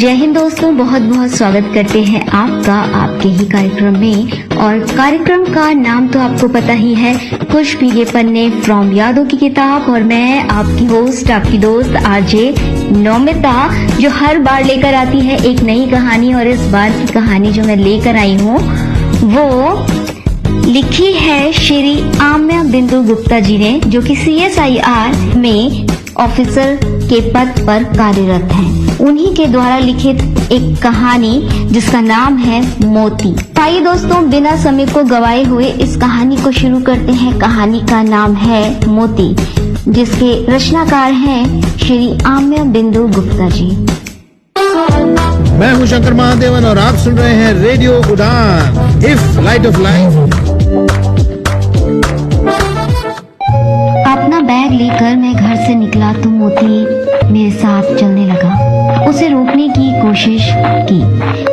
जय हिंद दोस्तों, बहुत बहुत स्वागत करते हैं आपका आपके ही कार्यक्रम में। और कार्यक्रम का नाम तो आपको पता ही है, खुश भीगे पन्ने फ्रॉम यादों की किताब। और मैं आपकी होस्ट, आपकी दोस्त आरजे नौमिता, जो हर बार लेकर आती है एक नई कहानी। और इस बार की कहानी जो मैं लेकर आई हूँ वो लिखी है श्री आम्या बिंदु गुप्ता जी ने, जो कि CSIR में ऑफिसर के पद पर कार्यरत हैं। उन्हीं के द्वारा लिखित एक कहानी जिसका नाम है मोती। आइए दोस्तों, बिना समय को गवाए हुए इस कहानी को शुरू करते हैं। कहानी का नाम है मोती, जिसके रचनाकार हैं श्री आम्या बिंदु गुप्ता जी। मैं हूं शंकर महादेवन और आप सुन रहे हैं रेडियो उड़ान, इफ लाइट ऑफ लाइफ। अपना बैग लेकर मैं घर से निकला तो मोती मेरे साथ चलने लगा। उसे रोकने की कोशिश की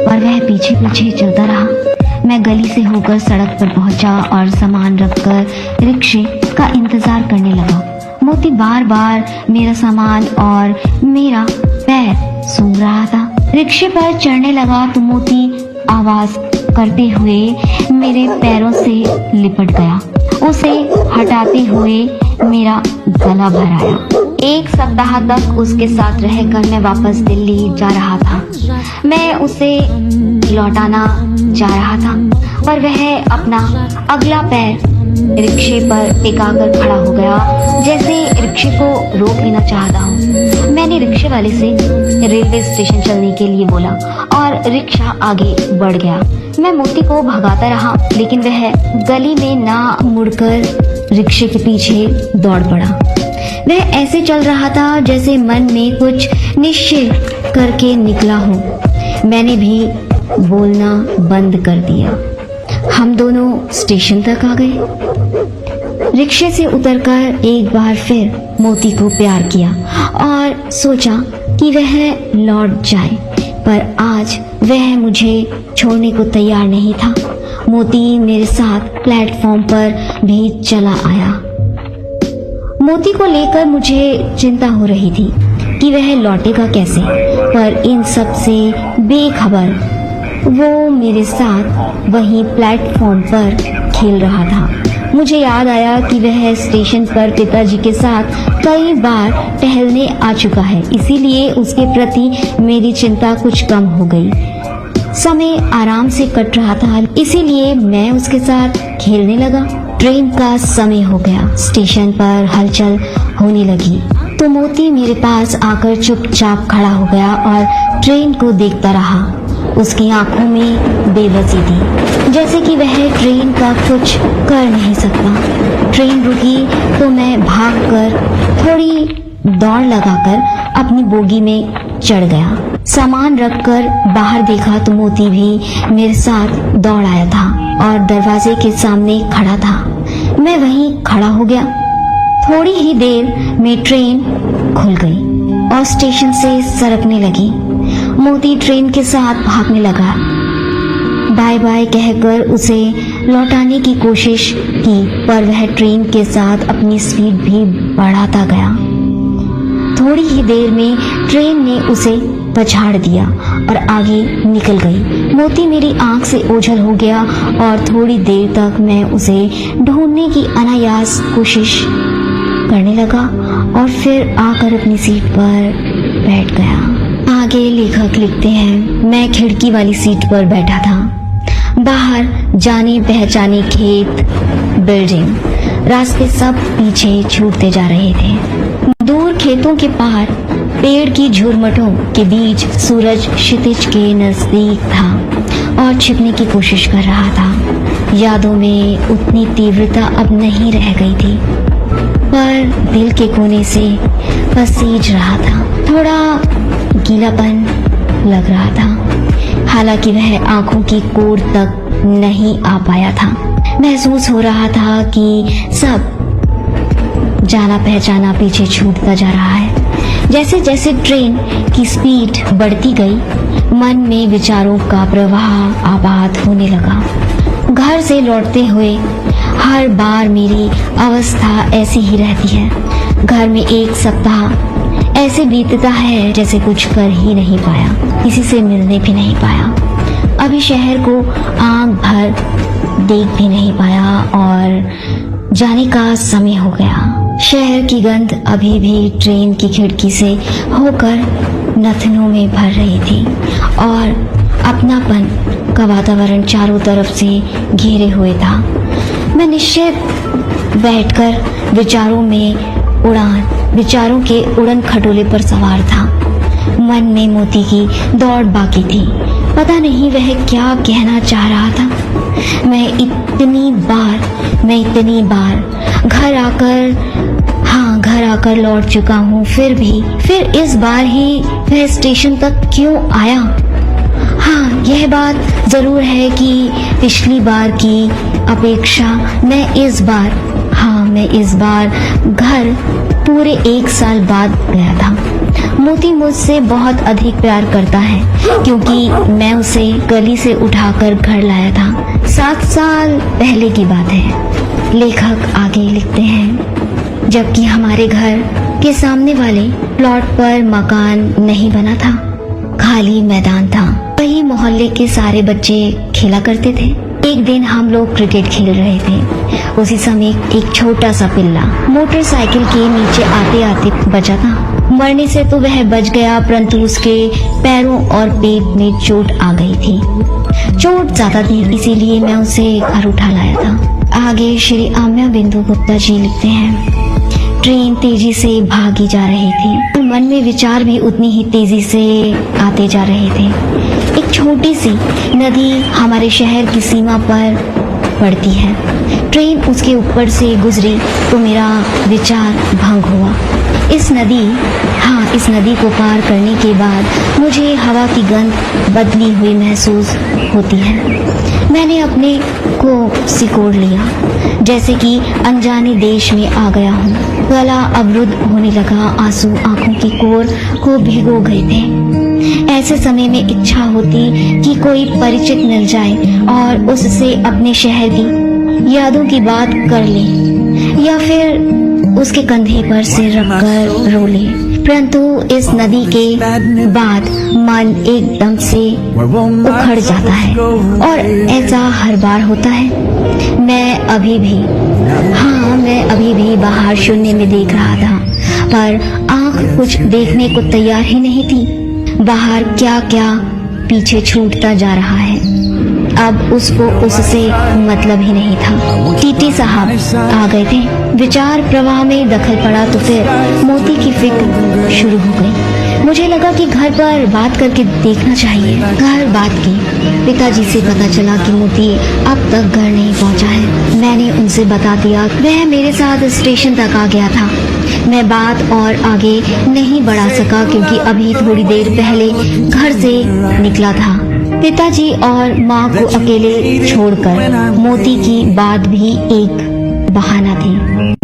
पर वह पीछे पीछे चलता रहा। मैं गली से होकर सड़क पर पहुंचा और सामान रखकर रिक्शे का इंतजार करने लगा। मोती बार बार मेरा सामान और मेरा पैर सूंघ रहा था। रिक्शे पर चढ़ने लगा तो मोती आवाज करते हुए मेरे पैरों से लिपट गया। उसे हटाते हुए मेरा गला भर आया। एक सप्ताह तक उसके साथ रहकर मैं वापस दिल्ली जा रहा था। मैं उसे लौटाना चाह रहा था पर वह अपना अगला पैर रिक्शे पर टिकाकर खड़ा हो गया, जैसे रिक्शे को रोक लेना चाहता हूँ। मैंने रिक्शे वाले से रेलवे स्टेशन चलने के लिए बोला और रिक्शा आगे बढ़ गया। मैं मोती को भगाता रहा लेकिन वह गली में ना मुड़कर रिक्शे के पीछे दौड़ पड़ा। वह ऐसे चल रहा था जैसे मन में कुछ निश्चय करके निकला हो। मैंने भी बोलना बंद कर दिया। हम दोनों स्टेशन तक आ गए। रिक्शे से उतरकर एक बार फिर मोती को प्यार किया और सोचा कि वह लौट जाए, पर आज वह मुझे छोड़ने को तैयार नहीं था। मोती मेरे साथ प्लेटफॉर्म पर भी चला आया। मोती को लेकर मुझे चिंता हो रही थी कि वह लौटेगा कैसे, पर इन सब से बेखबर वो मेरे साथ वहीं प्लेटफॉर्म पर खेल रहा था। मुझे याद आया कि वह स्टेशन पर पिताजी के साथ कई बार टहलने आ चुका है, इसीलिए उसके प्रति मेरी चिंता कुछ कम हो गई। समय आराम से कट रहा था, इसीलिए मैं उसके साथ खेलने लगा। ट्रेन का समय हो गया। स्टेशन पर हलचल होने लगी तो मोती मेरे पास आकर चुपचाप खड़ा हो गया और ट्रेन को देखता रहा। उसकी आंखों में बेबसी थी, जैसे कि वह ट्रेन का कुछ कर नहीं सकता। ट्रेन रुकी तो मैं भागकर थोड़ी दौड़ लगाकर अपनी बोगी में चढ़ गया। सामान रखकर बाहर देखा तो मोती भी मेरे साथ दौड़ आया था और दरवाजे के सामने खड़ा था। मैं वहीं खड़ा हो गया। थोड़ी ही देर में ट्रेन खुल गई और स्टेशन से सरकने लगी। मोती ट्रेन के साथ भागने लगा। बाय बाय कहकर उसे लौटाने की कोशिश की, पर वह ट्रेन के साथ अपनी स्पीड भी बढ़ाता गया। थोड़ी ही देर में ट्रेन ने उसे पछाड़ दिया और आगे निकल गई। मोती मेरी आंख से ओझल हो गया और थोड़ी देर तक मैं उसे ढूंढने की अनायास कोशिश करने लगा और फिर आकर अपनी सीट पर बैठ गया। आगे लेखक लिखते हैं, मैं खिड़की वाली सीट पर बैठा था। बाहर जाने पहचाने खेत, बिल्डिंग, रास्ते सब पीछे छूटते जा रहे थे। दूर खेतों के पार पेड़ की झुरमुटों के बीच सूरज क्षितिज के नजदीक था और छिपने की कोशिश कर रहा था। यादों में उतनी तीव्रता अब नहीं रह गई थी, पर दिल के कोने से पसीज रहा था। थोड़ा गीलापन लग रहा था, हालांकि वह आंखों की कोर तक नहीं आ पाया था। महसूस हो रहा था कि सब जाना पहचाना पीछे छूटता जा रहा है। जैसे जैसे ट्रेन की स्पीड बढ़ती गई, मन में विचारों का प्रवाह आबाद होने लगा। घर से लौटते हुए हर बार मेरी अवस्था ऐसी ही रहती है। घर में एक सप्ताह ऐसे बीतता है जैसे कुछ कर ही नहीं पाया, किसी से मिलने भी नहीं पाया, अभी शहर को आंख भर देख भी नहीं पाया और जाने का समय हो गया। शहर की गंध अभी भी ट्रेन की खिड़की से होकर नथनों में भर रही थी और अपनापन का वातावरण चारों तरफ से घेरे हुए था। मैं निश्चित बैठकर विचारों के उड़न खटोले पर सवार था। मन में मोती की दौड़ बाकी थी। पता नहीं वह क्या कहना चाह रहा था। मैं इतनी बार घर आकर लौट चुका हूँ, फिर इस बार ही वह स्टेशन तक क्यों आया। हाँ, यह बात जरूर है कि पिछली बार की अपेक्षा मैं इस बार घर पूरे 1 साल बाद गया था। मोती मुझसे बहुत अधिक प्यार करता है क्योंकि मैं उसे गली से उठाकर घर लाया था। 7 साल पहले की बात है। लेखक आगे लिखते हैं, जबकि हमारे घर के सामने वाले प्लॉट पर मकान नहीं बना था, खाली मैदान था। वही मोहल्ले के सारे बच्चे खेला करते थे। एक दिन हम लोग क्रिकेट खेल रहे थे। उसी समय एक छोटा सा पिल्ला मोटरसाइकिल के नीचे आते आते बचा था। मरने से तो वह बच गया, परंतु उसके पैरों और पेट में चोट आ गई थी। चोट ज्यादा थी, इसीलिए मैं उसे घर उठा लाया था। आगे श्री आम्या बिंदु गुप्ता जी लिखते हैं, ट्रेन तेजी से भागी जा रही थी। मन में विचार भी उतनी ही तेजी से आते जा रहे थे। एक छोटी सी नदी हमारे शहर की सीमा पर पड़ती है। ट्रेन उसके ऊपर से गुजरी तो मेरा विचार भंग हुआ। इस नदी को पार करने के बाद मुझे हवा की गंध बदली हुई महसूस होती है। मैंने अपने को सिकोड़ लिया, जैसे कि अनजाने देश में आ गया हूँ। गला अवरुद्ध होने लगा, आंसू आंखों की कोर को भिगो गए थे। ऐसे समय में इच्छा होती कि कोई परिचित मिल जाए और उससे अपने शहर की यादों की बात कर ले या फिर उसके कंधे पर सिर रखकर रो ले। परंतु इस नदी के बाद मन एकदम से उखड़ जाता है और ऐसा हर बार होता है। मैं अभी भी बाहर शून्य में देख रहा था, पर आंख कुछ देखने को तैयार ही नहीं थी। बाहर क्या क्या पीछे छूटता जा रहा है। अब उसको उससे मतलब ही नहीं था। टीटी साहब आ गए थे। विचार प्रवाह में दखल पड़ा तो फिर मोती की फिक्र शुरू हो गई। मुझे लगा कि घर पर बात करके देखना चाहिए। घर बात की। पिताजी से पता चला कि मोती अब तक घर नहीं पहुंचा है। मैंने उनसे बता दिया। वह मेरे साथ स्टेशन तक आ गया था। मैं बात और आगे नहीं बढ़ा सका क्योंकि अभी थोड़ी देर पहले घर से निकला था। पिताजी और माँ को अकेले छोड़कर मोती की बात भी एक बहाना थी।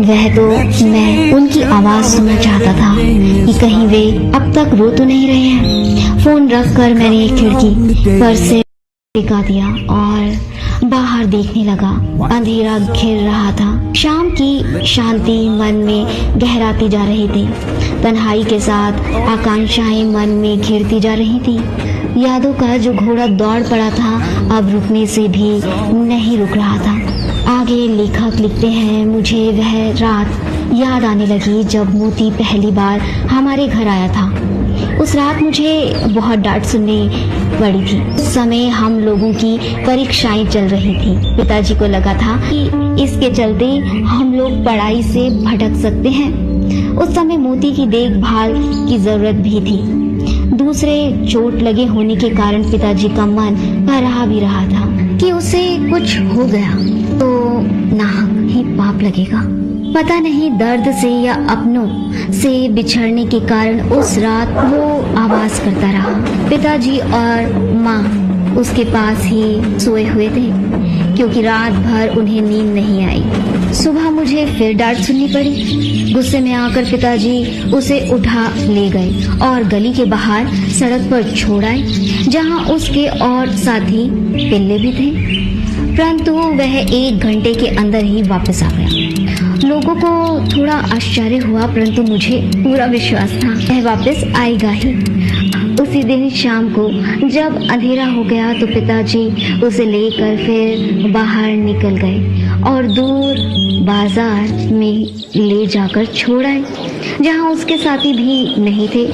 वह तो मैं उनकी आवाज सुनना चाहता था कि कहीं वे अब तक रो तो नहीं रहे हैं। फोन रखकर मैंने खिड़की पर से टिका दिया और बाहर देखने लगा। अंधेरा घिर रहा था। शाम की शांति मन में गहराती जा रही थी। तन्हाई के साथ आकांक्षाएं मन में घिरती जा रही थी। यादों का जो घोड़ा दौड़ पड़ा था अब रुकने से भी नहीं रुक रहा था। आगे लेखक लिखते हैं, मुझे वह रात याद आने लगी जब मोती पहली बार हमारे घर आया था। उस रात मुझे बहुत डांट सुननी पड़ी थी। उस समय हम लोगों की परीक्षाएं चल रही थी। पिताजी को लगा था कि इसके चलते हम लोग पढ़ाई से भटक सकते हैं। उस समय मोती की देखभाल की जरूरत भी थी। दूसरे चोट लगे होने के कारण पिताजी का मन कर भी रहा था कि उसे कुछ हो गया तो नाहक ही पाप लगेगा। पता नहीं दर्द से या अपनों से बिछड़ने के कारण उस रात वो आवाज करता रहा। पिताजी और माँ उसके पास ही सोए हुए थे क्योंकि रात भर उन्हें नींद नहीं आई। सुबह मुझे फिर डांट सुननी पड़ी। गुस्से में आकर पिताजी उसे उठा ले गए और गली के बाहर सड़क पर छोड़ आए, जहाँ उसके और साथी पिल्ले भी थे। परंतु वह 1 घंटे के अंदर ही वापस आ गया लोगों को थोड़ा आश्चर्य हुआ, परंतु मुझे पूरा विश्वास था वह वापस आएगा ही। उसी दिन शाम को जब अंधेरा हो गया तो पिताजी उसे लेकर फिर बाहर निकल गए और दूर बाजार में ले जाकर छोड़ आए, जहाँ उसके साथी भी नहीं थे।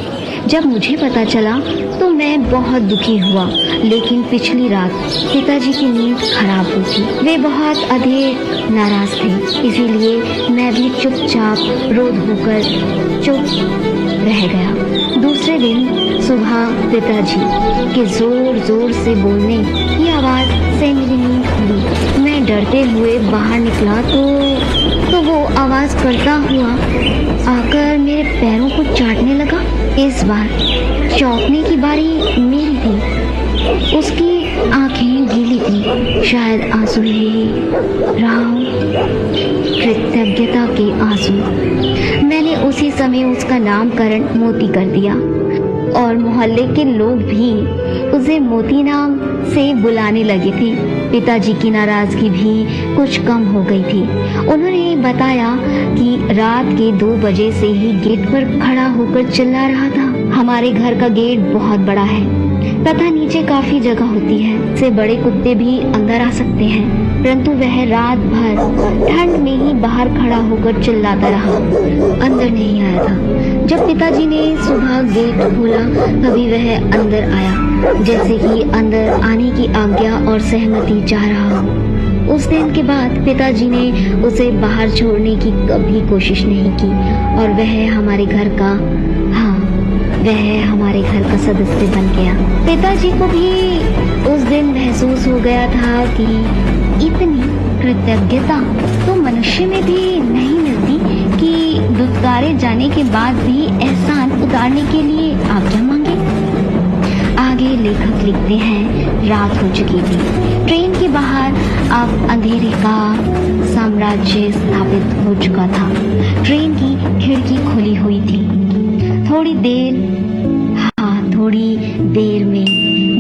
जब मुझे पता चला तो मैं बहुत दुखी हुआ, लेकिन पिछली रात पिताजी की नींद खराब हुई थी। वे बहुत अधिक नाराज थे, इसीलिए मैं भी चुपचाप रोध होकर चुप रह गया। दूसरे दिन सुबह पिताजी के जोर जोर से बोलने की आवाज से मेरी नींद खुली। मैं डरते हुए बाहर निकला तो वो आवाज करता हुआ आकर मेरे पैरों को चाटने लगा। इस बार चौंकने की बारी मेरी थी। उसकी आंखें गीली थी, शायद आंसू ही रहा हूं, कृतज्ञता के आंसू। मैंने उसी समय उसका नामकरण मोती कर दिया और मोहल्ले के लोग भी उसे मोती नाम से बुलाने लगे थे। पिताजी की नाराजगी भी कुछ कम हो गई थी। उन्होंने बताया कि रात के 2 बजे से ही गेट पर खड़ा होकर चिल्ला रहा था। हमारे घर का गेट बहुत बड़ा है तथा नीचे काफी जगह होती है, से बड़े कुत्ते भी अंदर आ सकते हैं, परंतु वह रात भर ठंड में ही बाहर खड़ा होकर चिल्लाता रहा, अंदर नहीं आया था। जब पिताजी ने सुबह गेट खोला तभी वह अंदर आया, जैसे कि अंदर आने की आज्ञा और सहमति चाह रहा हो। उस दिन के बाद पिताजी ने उसे बाहर छोड़ने की कभी कोशिश नहीं की और वह हमारे घर का सदस्य बन गया। पिताजी को भी उस दिन महसूस हो गया था कि इतनी कृतज्ञता तो मनुष्य में भी नहीं मिलती कि दुत्कारे जाने के बाद भी एहसान उतारने के लिए आज्ञा मांगे। आगे लेखक लिखते हैं, रात हो चुकी थी। ट्रेन के बाहर अब अंधेरे का साम्राज्य स्थापित हो चुका था। ट्रेन की खिड़की खुली हुई थी। थोड़ी देर में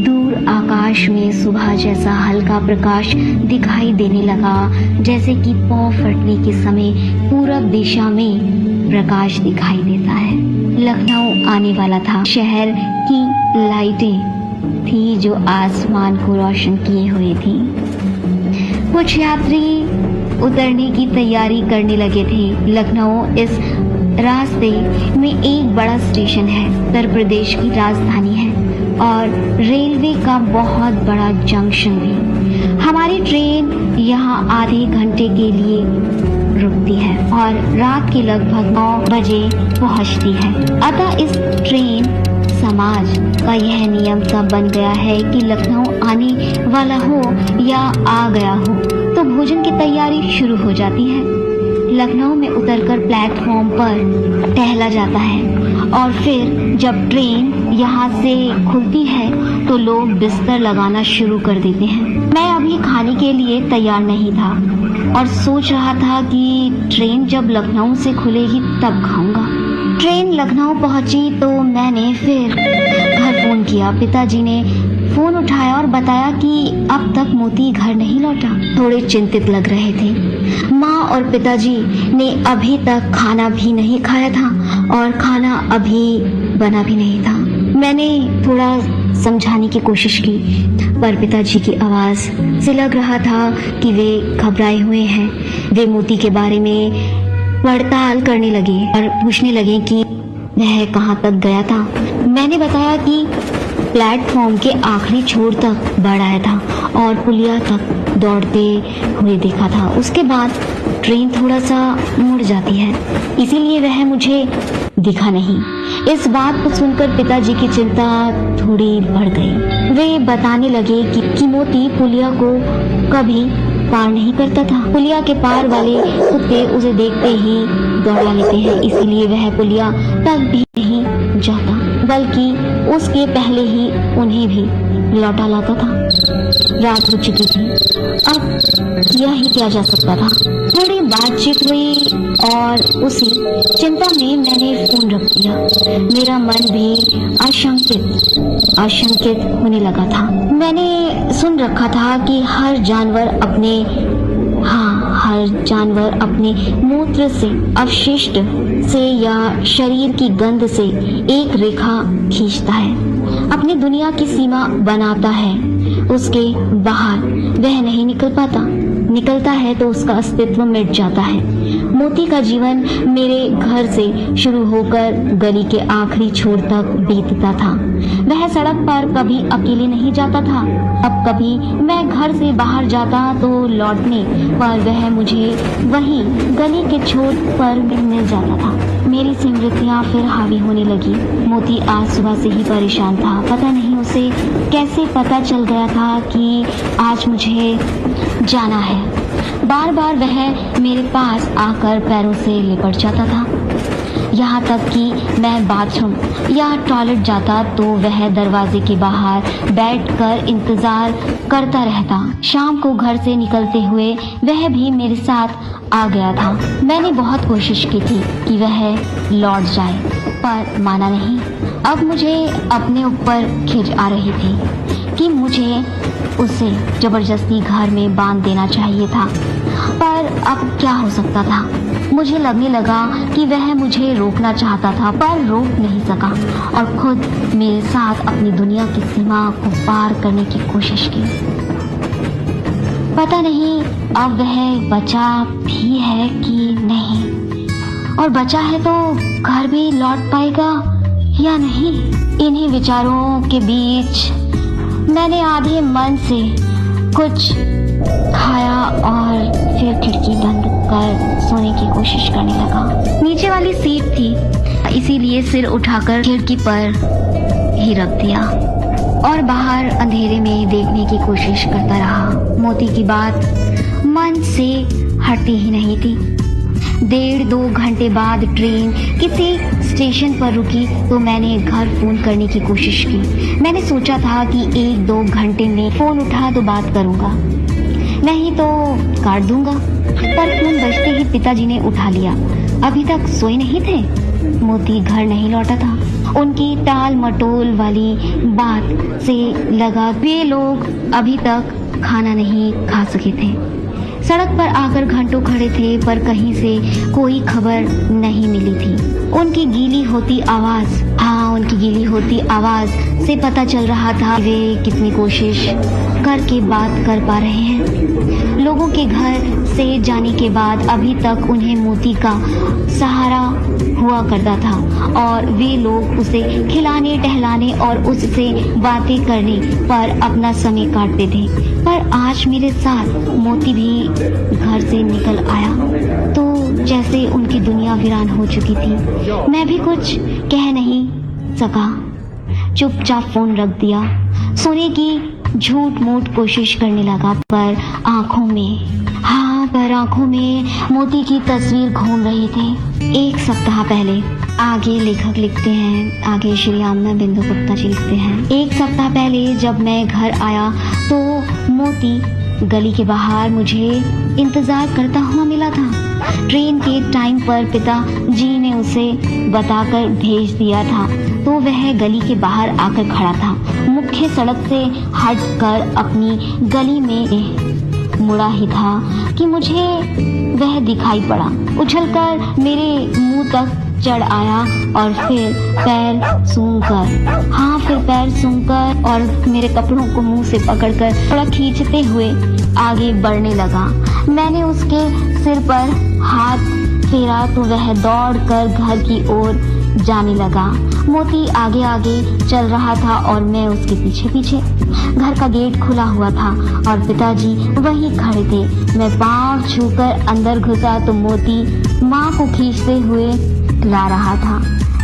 दूर आकाश में सुबह जैसा हल्का प्रकाश दिखाई देने लगा, जैसे कि पौ फटने के समय पूरब दिशा में प्रकाश दिखाई देता है। लखनऊ आने वाला था। शहर की लाइटें थी जो आसमान को रोशन किए हुए थी। कुछ यात्री उतरने की तैयारी करने लगे थे। लखनऊ इस रास्ते में एक बड़ा स्टेशन है, उत्तर प्रदेश की राजधानी है और रेलवे का बहुत बड़ा जंक्शन भी। हमारी ट्रेन यहाँ आधे घंटे के लिए रुकती है और रात के लगभग 9 बजे पहुँचती है। अतः इस ट्रेन समाज का यह नियम तब बन गया है कि लखनऊ आने वाला हो या आ गया हो तो भोजन की तैयारी शुरू हो जाती है। लखनऊ में उतरकर प्लेटफॉर्म पर टहला जाता है और फिर जब ट्रेन यहाँ से खुलती है तो लोग बिस्तर लगाना शुरू कर देते हैं। मैं अभी खाने के लिए तैयार नहीं था और सोच रहा था कि ट्रेन जब लखनऊ से खुलेगी तब खाऊंगा। ट्रेन लखनऊ पहुंची तो मैंने फिर घर फोन किया। पिताजी ने फोन उठाया और बताया कि अब तक मोती घर नहीं लौटा। थोड़े चिंतित लग रहे थे। माँ और पिताजी ने अभी तक खाना भी नहीं खाया था और खाना अभी बना भी नहीं था। मैंने थोड़ा समझाने की कोशिश की पर पिताजी की आवाज से लग रहा था कि वे घबराए हुए हैं। वे मोती के बारे में पड़ताल करने लगे और पूछने लगे कि वह कहाँ तक गया था। मैंने बताया कि प्लेटफॉर्म के आखिरी छोर तक बढ़ आया था और पुलिया तक दौड़ते हुए देखा था। उसके बाद ट्रेन थोड़ा सा मुड़ जाती है, इसीलिए वह मुझे दिखा नहीं। इस बात को सुनकर पिताजी की चिंता थोड़ी बढ़ गई। वे बताने लगे कि मोती पुलिया को कभी पार नहीं करता था। पुलिया के पार वाले कुत्ते उसे देखते ही दौड़ा लेते हैं, इसीलिए वह पुलिया तक भी नहीं जाता बल्कि उसके पहले ही उन्हें भी लौटा लाता था। रात हो चुकी थी, अब किया ही क्या जा सकता था। थोड़ी बातचीत हुई और उसी चिंता में मैंने फोन रख दिया। मेरा मन भी आशंकित होने लगा था। मैंने सुन रखा था कि हर जानवर अपने हर जानवर अपने मूत्र से, अवशिष्ट से या शरीर की गंध से एक रेखा खींचता है, अपनी दुनिया की सीमा बनाता है। उसके बाहर वह नहीं निकल पाता, निकलता है तो उसका अस्तित्व मिट जाता है। मोती का जीवन मेरे घर से शुरू होकर गली के आखिरी छोर तक बीतता था। वह सड़क पर कभी अकेले नहीं जाता था। अब कभी मैं घर से बाहर जाता तो लौटने पर वह मुझे वहीं गली के छोर पर मिल जाता था। मेरी स्मृतियां फिर हावी होने लगी। मोती आज सुबह से ही परेशान था। पता नहीं उसे कैसे पता चल गया था कि आज मुझे जाना है। बार बार वह मेरे पास आकर पैरों से लिपट जाता था। यहाँ तक कि मैं बाथरूम या टॉयलेट जाता तो वह दरवाजे के बाहर बैठकर इंतजार करता रहता। शाम को घर से निकलते हुए वह भी मेरे साथ आ गया था। मैंने बहुत कोशिश की थी कि वह लौट जाए, पर माना नहीं। अब मुझे अपने ऊपर खिंच आ रही थी कि मुझे उसे जबरदस्ती घर में बांध देना चाहिए था, पर अब क्या हो सकता था। मुझे लगने लगा कि वह मुझे रोकना चाहता था, पर रोक नहीं सका और खुद मेरे साथ अपनी दुनिया की सीमा को पार करने की कोशिश की। पता नहीं अब वह बचा भी है कि नहीं, और बचा है तो घर भी लौट पाएगा या नहीं। इन्हीं विचारों के बीच मैंने आधे मन से कुछ खाया और फिर खिड़की बंद कर सोने की कोशिश करने लगा। नीचे वाली सीट थी, इसीलिए सिर उठाकर खिड़की पर ही रख दिया और बाहर अंधेरे में देखने की कोशिश करता रहा। मोती की बात मन से हटती ही नहीं थी। 1.5-2 घंटे बाद ट्रेन किसी स्टेशन पर रुकी तो मैंने घर फोन करने की कोशिश की। मैंने सोचा था कि 1-2 घंटे में फोन उठा तो बात करूंगा, नहीं तो काट दूंगा, पर फोन बजते ही पिताजी ने उठा लिया। अभी तक सोए नहीं थे। मोती घर नहीं लौटा था। उनकी टाल मटोल वाली बात से लगा वे लोग अभी तक खाना नहीं खा सके थे। सड़क पर आकर घंटों खड़े थे, पर कहीं से कोई खबर नहीं मिली थी। उनकी गीली होती आवाज से पता चल रहा था वे कितनी कोशिश करके बात कर पा रहे हैं। लोगों के घर से जाने के बाद अभी तक उन्हें मोती का सहारा हुआ करता था और वे लोग उसे खिलाने, टहलाने और उससे बातें करने पर अपना समय काटते थे। पर आज मेरे साथ मोती भी घर से निकल आया तो जैसे उनकी दुनिया वीरान हो चुकी थी। मैं भी कुछ कह नहीं सका, चुपचाप फोन रख दिया। सोने की झूठ मूठ कोशिश करने लगा, पर आंखों में मोती की तस्वीर घूम रही थी। 1 सप्ताह पहले, आगे लेखक लिखते हैं, आगे श्री आमना बिंदु गुप्ता जी लिखते हैं, 1 सप्ताह पहले जब मैं घर आया तो मोती गली के बाहर मुझे इंतजार करता हुआ मिला था। ट्रेन के टाइम पर पिताजी ने उसे बताकर भेज दिया था तो वह गली के बाहर आकर खड़ा था। मुख्य सड़क से हटकर अपनी गली में मुड़ा ही था कि मुझे वह दिखाई पड़ा। उछलकर मेरे मुंह तक चढ़ आया और फिर पैर सूंघकर और मेरे कपड़ों को मुंह से पकड़कर थोड़ा खींचते हुए आगे बढ़ने लगा। मैंने उसके सिर पर हाथ फेरा तो वह दौड़कर घर की ओर जाने लगा। मोती आगे आगे चल रहा था और मैं उसके पीछे पीछे। घर का गेट खुला हुआ था और पिताजी वहीं खड़े थे। मैं पांव छूकर अंदर घुसा तो मोती माँ को खींचते हुए ला रहा था।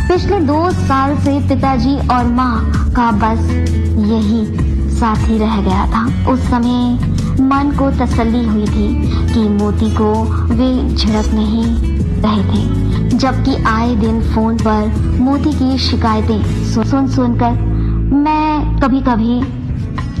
पिछले 2 साल से पिताजी और माँ का बस यही साथी रह गया था। उस समय मन को तसल्ली हुई थी कि मोती को वे झिड़क नहीं रहे थे, जबकि आए दिन फोन पर मोती की शिकायतें सुनकर मैं कभी कभी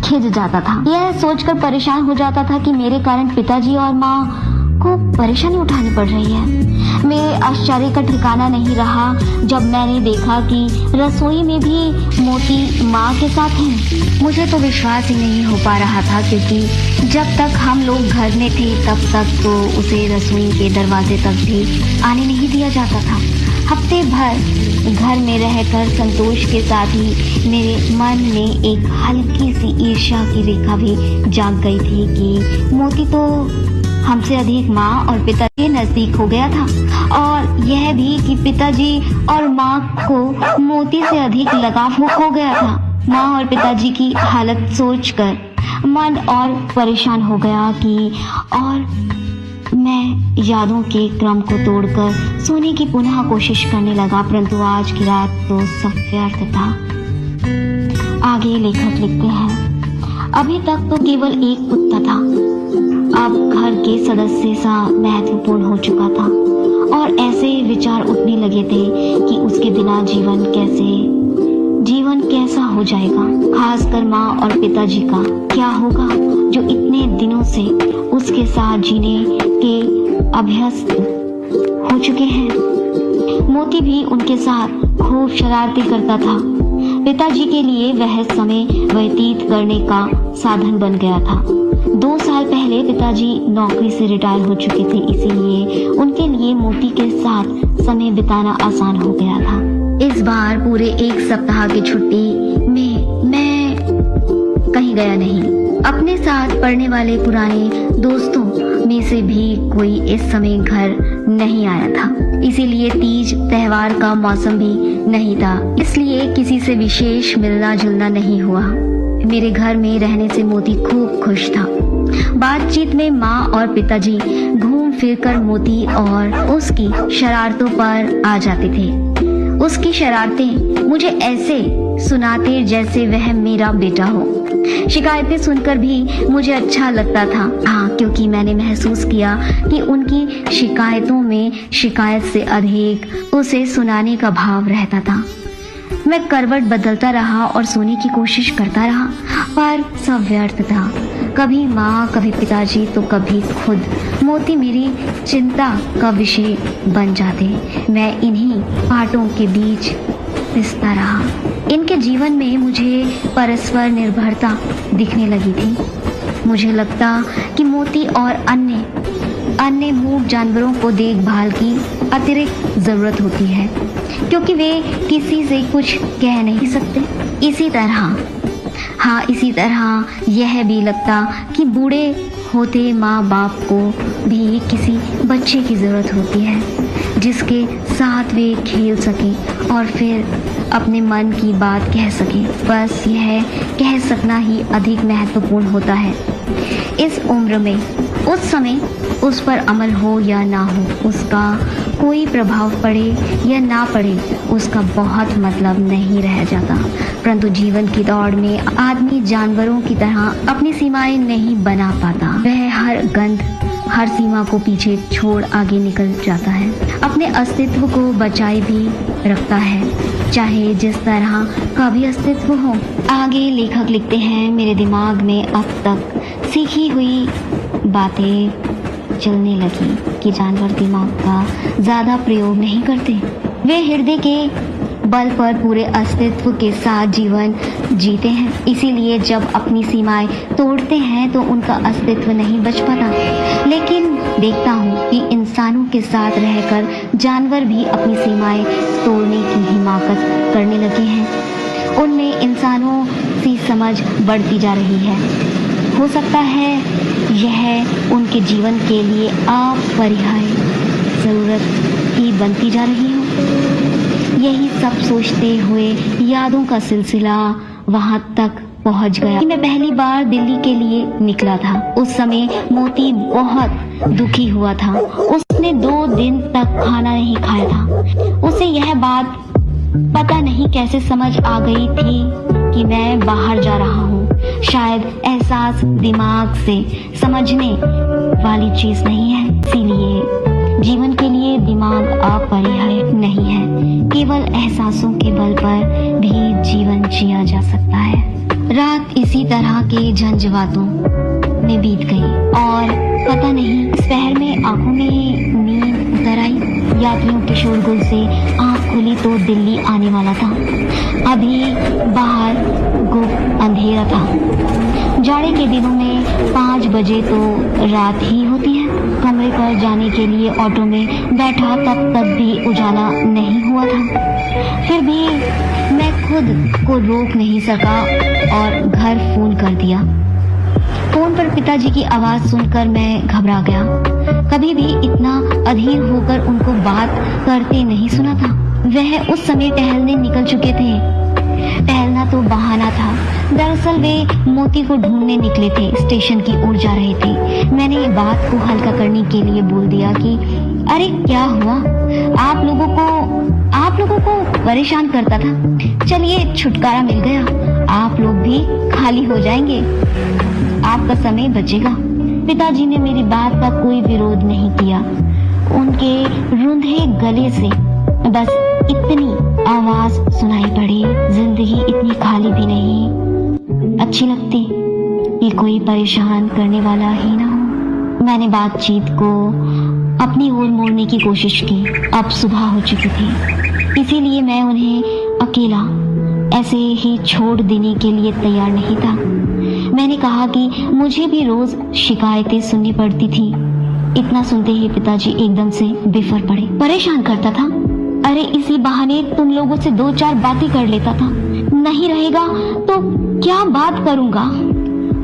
खिंच जाता था। यह सोचकर परेशान हो जाता था कि मेरे कारण पिताजी और माँ को परेशानी उठानी पड़ रही है। मेरे आश्चर्य का ठिकाना नहीं रहा जब मैंने देखा कि रसोई में भी मोती माँ के साथ है। मुझे तो विश्वास ही नहीं हो पा रहा था, क्योंकि जब तक हम लोग घर में थे तब तक तो उसे रसोई के दरवाजे तक भी आने नहीं दिया जाता था। हफ्ते भर घर में रहकर संतोष के साथ ही मेरे मन में एक हल्की सी ईर्ष्या की रेखा भी जाग गई थी कि मोती तो हमसे अधिक माँ और पिता के नजदीक हो गया था, और यह भी कि पिताजी और माँ को मोती से अधिक लगाव हो गया था। माँ और पिताजी की हालत सोचकर मन और परेशान हो गया कि और मैं यादों के क्रम को तोड़कर सोने की पुनः कोशिश करने लगा, परंतु आज की रात तो सब व्यर्थ था। आगे लेखक लिखते हैं, अभी तक तो केवल एक कुत्ता था, अब घर के सदस्य सा महत्वपूर्ण हो चुका था, और ऐसे विचार उठने लगे थे कि उसके बिना जीवन कैसा हो जाएगा। खासकर माँ और पिताजी का क्या होगा, जो इतने दिनों से उसके साथ जीने के अभ्यस्त हो चुके हैं। मोती भी उनके साथ खूब शरारतें करता था। पिताजी के लिए वह समय व्यतीत करने का साधन बन गया था। 2 साल पहले पिताजी नौकरी से रिटायर हो चुके थे, इसीलिए उनके लिए मोती के साथ समय बिताना आसान हो गया था। इस बार पूरे 1 सप्ताह की छुट्टी में मैं कहीं गया नहीं। अपने साथ पढ़ने वाले पुराने दोस्तों में से भी कोई इस समय घर नहीं आया था, इसीलिए तीज त्योहार का मौसम भी नहीं था, इसलिए किसी से विशेष मिलना जुलना नहीं हुआ। मेरे घर में रहने से मोती खूब खुश था। बातचीत में माँ और पिताजी घूम फिरकर मोती और उसकी शरारतों पर आ जाते थे। उसकी शरारतें मुझे ऐसे सुनाते जैसे वह मेरा बेटा हो। शिकायतें सुनकर भी मुझे अच्छा लगता था, हाँ, क्योंकि मैंने महसूस किया कि उनकी शिकायतों में शिकायत से अधिक उसे सुनाने का भाव रहता था। मैं करवट बदलता रहा और सोने की कोशिश करता रहा, पर सब व्यर्थ था। कभी माँ, कभी पिताजी, तो कभी खुद मोती मेरी चिंता का विषय बन जाते। मैं इन्हीं पाटों के बीच पिसता रहा। इनके जीवन में मुझे परस्पर निर्भरता दिखने लगी थी। मुझे लगता कि मोती और अन्य मूक जानवरों को देखभाल की अतिरिक्त जरूरत होती है, क्योंकि वे किसी से कुछ कह नहीं सकते। इसी तरह यह भी लगता कि बूढ़े होते माँ बाप को भी किसी बच्चे की जरूरत होती है, जिसके साथ वे खेल सकें और फिर अपने मन की बात कह सकें। बस यह कह सकना ही अधिक महत्वपूर्ण होता है। इस उम्र में उस समय उस पर अमल हो या ना हो, उसका कोई प्रभाव पड़े या ना पड़े, उसका बहुत मतलब नहीं रह जाता। परंतु जीवन की दौड़ में आदमी जानवरों की तरह अपनी सीमाएं नहीं बना पाता। वह हर सीमा को पीछे छोड़ आगे निकल जाता है, अपने अस्तित्व को बचाए भी रखता है, चाहे जिस तरह का भी अस्तित्व हो। आगे लेखक लिखते हैं, मेरे दिमाग में अब तक सीखी हुई बातें चलने लगी कि जानवर दिमाग का ज्यादा प्रयोग नहीं करते। वे हृदय के बल पर पूरे अस्तित्व के साथ जीवन जीते हैं, इसीलिए जब अपनी सीमाएं तोड़ते हैं तो उनका अस्तित्व नहीं बच पाता। लेकिन देखता हूँ कि इंसानों के साथ रहकर जानवर भी अपनी सीमाएं तोड़ने की हिमाकत करने लगे हैं। उनमें इंसानों की समझ बढ़ती जा रही है। हो सकता है यह उनके जीवन के लिए अपरिहार्य जरूरत ही बनती जा रही हो। यही सब सोचते हुए यादों का सिलसिला वहां तक पहुंच गया कि मैं पहली बार दिल्ली के लिए निकला था। उस समय मोती बहुत दुखी हुआ था। उसने 2 दिन तक खाना नहीं खाया था। उसे यह बात पता नहीं कैसे समझ आ गई थी कि मैं बाहर जा रहा हूँ। शायद एहसास दिमाग से समझने वाली चीज नहीं है, इसीलिए जीवन के लिए दिमाग अपरिहार्य नहीं है। केवल एहसासों के बल पर भी जीवन जिया जा सकता है। रात इसी तरह के झंझावातों में बीत गई और पता नहीं इस पहर में आंखों में नींद उतर आई। यात्रियों के शोरगुल से आंख खुली तो दिल्ली आने वाला था। अभी बाहर गुप्त अंधेरा था। जाड़े के दिनों में 5 बजे तो रात ही होती है। कमरे पर जाने के लिए ऑटो में बैठा तब भी उजाला नहीं हुआ था। फिर भी मैं खुद को रोक नहीं सका और घर फोन कर दिया। फोन पर पिताजी की आवाज सुनकर मैं घबरा गया। कभी भी इतना अधीर होकर उनको बात करते नहीं सुना था। वह उस समय टहलने निकल चुके थे। टहलना तो बहाना था। दरअसल वे मोती को ढूंढने निकले थे, स्टेशन की ओर जा रहे थे। मैंने बात को हल्का करने के लिए बोल दिया कि अरे क्या हुआ, आप लोगों को परेशान करता था। चलिए छुटकारा मिल गया, आप लोग भी खाली हो जाएंगे, आपका समय बचेगा। पिताजी ने मेरी बात का कोई विरोध नहीं किया। उनके रूंधे गले से बस इतनी आवाज सुनाई पड़ी, जिंदगी इतनी खाली भी नहीं अच्छी लगती कि कोई परेशान करने वाला ही ना हो। मैंने बातचीत को अपनी ओर मोड़ने की कोशिश की। अब सुबह हो चुकी थी, इसीलिए मैं उन्हें अकेला ऐसे ही छोड़ देने के लिए तैयार नहीं था। मैंने कहा कि मुझे भी रोज शिकायतें सुननी पड़ती थी। इतना सुनते ही पिताजी एकदम से बिफर पड़े। परेशान करता था? अरे इसी बहाने तुम लोगों से 2-4 बातें कर लेता था। नहीं रहेगा तो क्या बात करूंगा?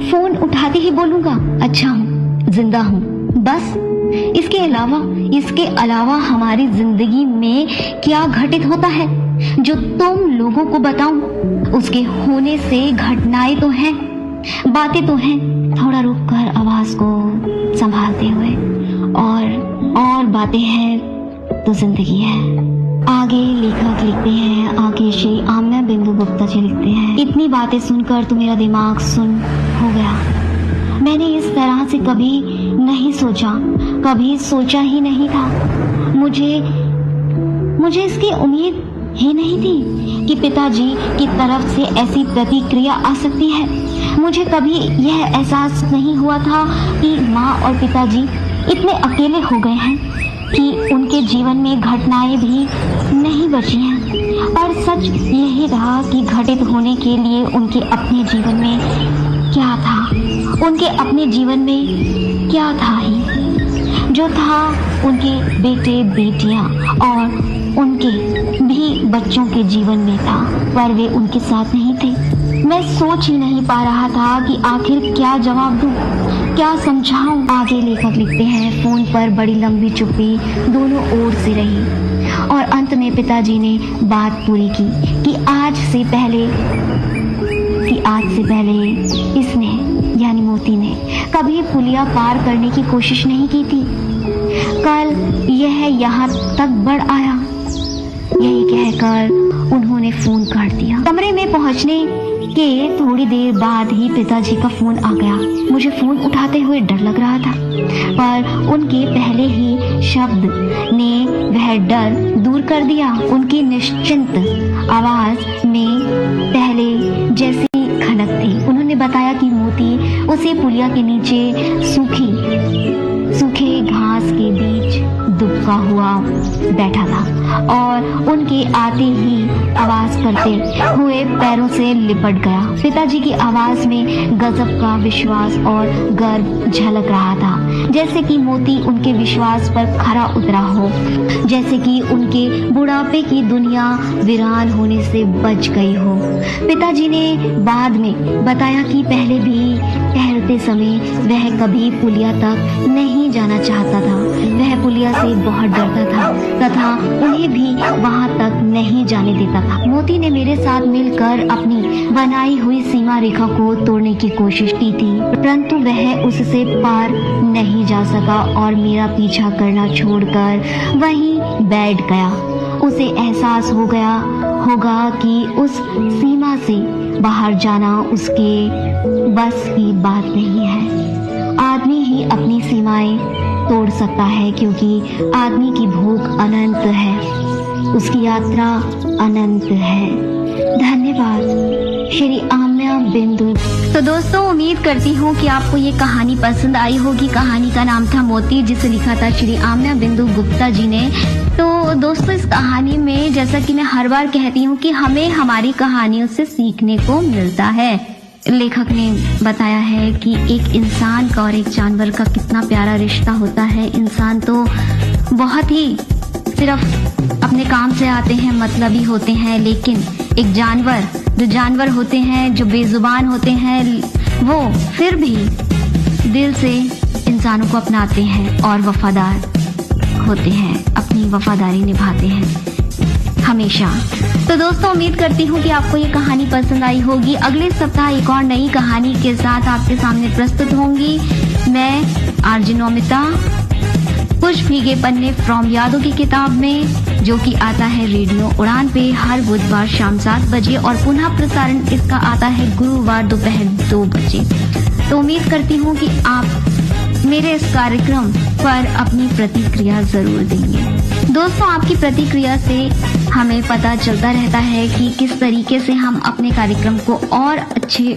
फोन उठाते ही बोलूंगा अच्छा हूँ, जिंदा हूँ, बस। इसके अलावा हमारी जिंदगी में क्या घटित होता है जो तुम लोगों को बताऊं? उसके होने से घटनाएं तो हैं, बातें तो हैं। थोड़ा रुक कर आवाज को संभालते हुए और बातें हैं तो जिंदगी है। आगे लेखक लिखते हैं, आगे श्री आम्या बिंदु गुप्ता जी लिखते हैं, इतनी बातें सुनकर तो मेरा दिमाग सुन हो गया। मैंने इस तरह से कभी नहीं सोचा, कभी सोचा ही नहीं था। मुझे इसकी उम्मीद ही नहीं थी कि पिताजी की तरफ से ऐसी प्रतिक्रिया आ सकती है। मुझे कभी यह एहसास नहीं हुआ था कि माँ और पिताजी इतने अकेले हो गए हैं कि उनके जीवन में घटनाएं भी नहीं बची हैं। और सच यही रहा कि घटित होने के लिए उनके अपने जीवन में क्या था, उनके अपने जीवन में क्या था ही जो था उनके बेटे बेटियां और उनके भी बच्चों के जीवन में था, पर वे उनके साथ नहीं थे। मैं सोच ही नहीं पा रहा था कि आखिर क्या जवाब दूं, क्या समझाऊं। आगे लेखक लिखते हैं, फोन पर बड़ी लंबी चुप्पी दोनों ओर से रही और अंत में पिताजी ने बात पूरी की कि आज से पहले इसने यानी मोती ने कभी पुलिया पार करने की कोशिश नहीं की थी। कल यह यहाँ तक बढ़ आया। यही कहकर उन्होंने फोन काट दिया। कमरे में पहुंचने के थोड़ी देर बाद ही पिताजी का फोन आ गया। मुझे फोन उठाते हुए डर लग रहा था, पर उनके पहले ही शब्द ने वह डर दूर कर दिया। उनकी निश्चिंत आवाज में पहले जैसी खनक थी। उन्होंने बताया कि मोती उसे पुलिया के नीचे सूखे घास के बीच दुबका हुआ बैठा था और उनके आते ही आवाज करते हुए पैरों से लिपट गया। पिताजी की आवाज में गजब का विश्वास और गर्व झलक रहा था, जैसे कि मोती उनके विश्वास पर खरा उतरा हो, जैसे कि उनके बुढ़ापे की दुनिया वीरान होने से बच गई हो। पिताजी ने बाद में बताया कि पहले भी टहलते समय वह कभी पुलिया तक नहीं जाना चाहता था। वह पुलिया से बहुत डरता था तथा उन्हें भी वहां तक नहीं जाने देता था। मोती ने मेरे साथ मिलकर अपनी बनाई हुई सीमा रेखा को तोड़ने की कोशिश की थी, परंतु वह उससे पार नहीं जा सका और मेरा पीछा करना छोड़कर वहीं बैठ गया। उसे एहसास होगा कि उस सीमा से बाहर जाना उसके बस की बात नहीं है। आदमी ही अपनी सीमाएं तोड़ सकता है, क्योंकि आदमी की भूख अनंत है, उसकी यात्रा अनंत है। धन्यवाद। श्री आम्या बिंदु तो दोस्तों उम्मीद करती हूँ कि आपको ये कहानी पसंद आई होगी। कहानी का नाम था मोती, जिसे लिखा था श्री आम्या बिंदु गुप्ता जी ने। तो दोस्तों इस कहानी में जैसा कि मैं हर बार कहती हूँ कि हमें हमारी कहानियों से सीखने को मिलता है। लेखक ने बताया है कि एक इंसान का और एक जानवर का कितना प्यारा रिश्ता होता है। इंसान तो बहुत ही सिर्फ अपने काम से आते हैं, मतलबी होते हैं, लेकिन एक जानवर होते हैं, जो बेजुबान होते हैं, वो फिर भी दिल से इंसानों को अपनाते हैं और वफादार होते हैं, अपनी वफादारी निभाते हैं हमेशा। तो दोस्तों उम्मीद करती हूँ कि आपको ये कहानी पसंद आई होगी। अगले सप्ताह एक और नई कहानी के साथ आपके सामने प्रस्तुत होंगी मैं आरजे नौमिता, कुछ भीगे पन्ने फ्रॉम यादों की किताब में, जो कि आता है रेडियो उड़ान पे हर बुधवार शाम 7 बजे और पुनः प्रसारण इसका आता है गुरुवार दोपहर 2 बजे। तो उम्मीद करती हूँ कि आप मेरे इस कार्यक्रम पर अपनी प्रतिक्रिया जरूर देंगे। दोस्तों आपकी प्रतिक्रिया से हमें पता चलता रहता है कि किस तरीके से हम अपने कार्यक्रम को और अच्छे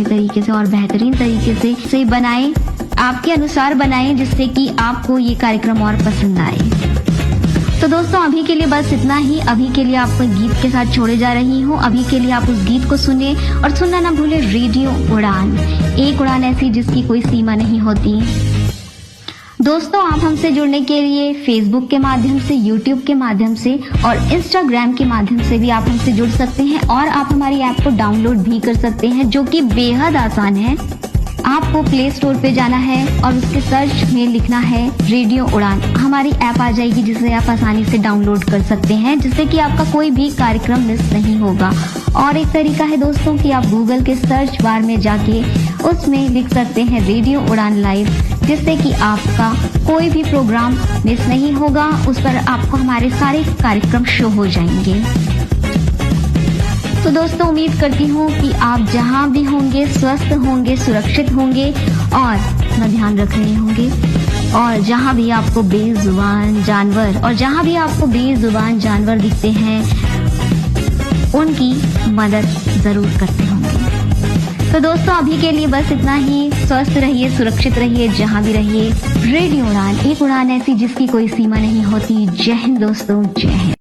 तरीके से और बेहतरीन तरीके से बनाएं, आपके अनुसार बनाएं, जिससे कि आपको ये कार्यक्रम और पसंद आए। तो दोस्तों अभी के लिए बस इतना ही। अभी के लिए आपको गीत के साथ छोड़े जा रही हूँ। अभी के लिए आप उस गीत को सुने और सुनना ना भूले रेडियो उड़ान, एक उड़ान ऐसी जिसकी कोई सीमा नहीं होती। दोस्तों आप हमसे जुड़ने के लिए फेसबुक के माध्यम से, यूट्यूब के माध्यम से और इंस्टाग्राम के माध्यम से भी आप हमसे जुड़ सकते हैं और आप हमारी ऐप को डाउनलोड भी कर सकते हैं, जो कि बेहद आसान है। आपको प्ले स्टोर पे जाना है और उसके सर्च में लिखना है रेडियो उड़ान। हमारी ऐप आ जाएगी जिसे आप आसानी से डाउनलोड कर सकते हैं, जिससे कि आपका कोई भी कार्यक्रम मिस नहीं होगा। और एक तरीका है दोस्तों कि आप गूगल के सर्च बार में जाके उसमें लिख सकते हैं रेडियो उड़ान लाइव, जिससे कि आपका कोई भी प्रोग्राम मिस नहीं होगा। उस पर आपको हमारे सारे कार्यक्रम शो हो जाएंगे। तो दोस्तों उम्मीद करती हूँ कि आप जहाँ भी होंगे स्वस्थ होंगे, सुरक्षित होंगे और अपना ध्यान रख रहे होंगे। और जहाँ भी आपको बेजुबान जानवर दिखते हैं, उनकी मदद जरूर करते होंगे। तो दोस्तों अभी के लिए बस इतना ही। स्वस्थ रहिए, सुरक्षित रहिए, जहाँ भी रहिए। रेडियो उड़ान, एक उड़ान ऐसी जिसकी कोई सीमा नहीं होती। जय हिंद दोस्तों, जय हिंद।